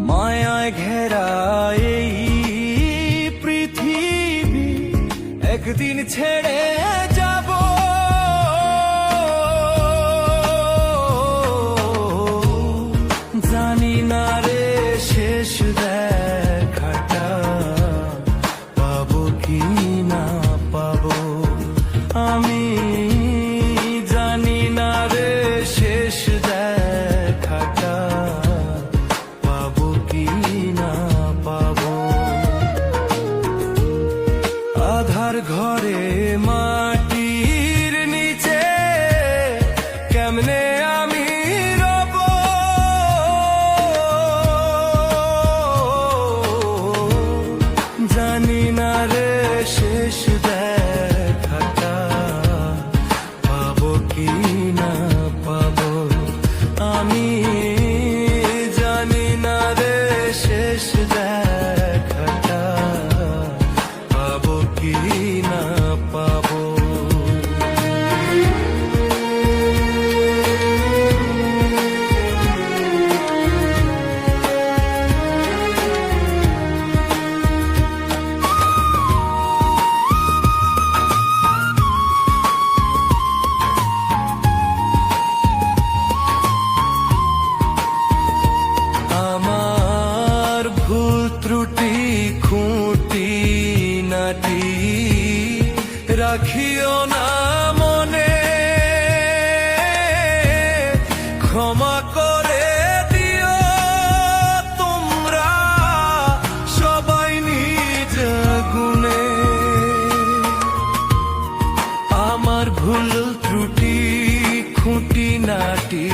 মায়ায় ঘেরা এই পৃথিবী একদিন ছেড়ে যাব। জানি না রে শেষ দেখাটা পাবো কি না পাবো, আমি জানি না রে শেষ দেখাটা পাবো কি না পাবো। আধার ঘরে মাটির নিচে কেমনে আমি রব, জানি না রে শেষ দেখাটা পাবো কি না পাবো, আমি জানি না রে শেষ দেখাটা পাবো কি না পাবো। আমার ভুল ত্রুটি খুঁটি নাটি রাখিও না মনে, ক্ষমা করে দিও তোমরা সবাই নিজ গুণে। আমার ভুল ত্রুটি খুঁটি নাটি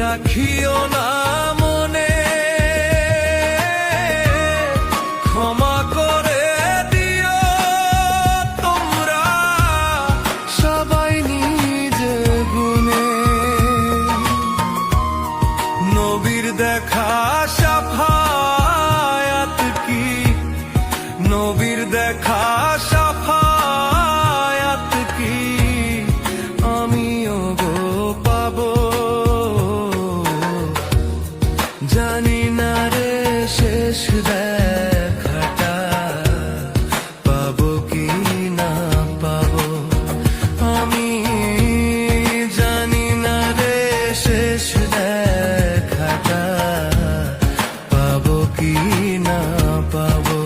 রাখিও না মনে, ক্ষমা করে দিও তোমরা সবাই নিজ গুণে। নবীর দেখা সাফায়াত কি, নবীর দেখা সাফায়াত কি আমিও গো পাবো, জানি না রে শেষ দেখাটা পাবো কি না পাবো, আমি জানি না রে শেষ দেখাটা পাবো কি না পাবো।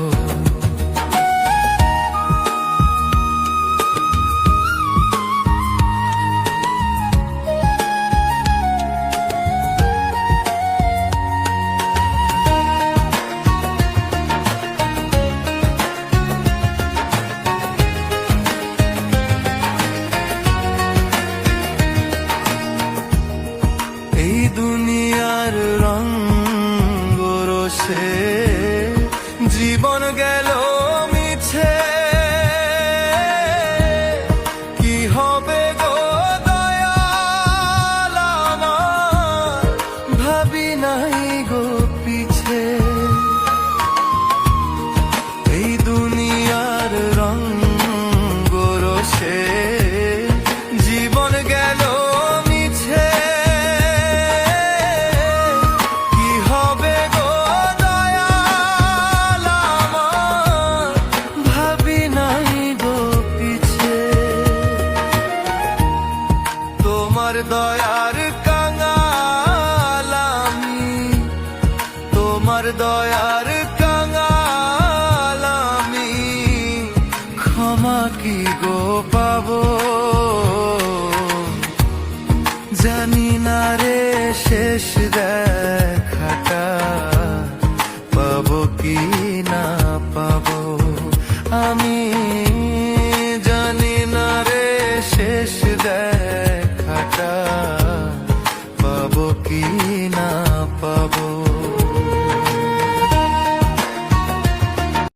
এই দুনিয়ার রঙ রসে জীবন গেল মিছে, কি হবে গো দয়াল আমার ভাবি নাই গো পিছে। এই দুনিয়ার রঙ রসে জীবন গেল মিছে, কি হবে গো দয়াল আমার ভাবি নাই গো পিছে। তোমার দয়ার কাঙাল আমি, তোমার দয়ার কাঙাল আমি, ক্ষমা কি গো পাবো, জানি না রে শেষ দেখাটা পাবো কি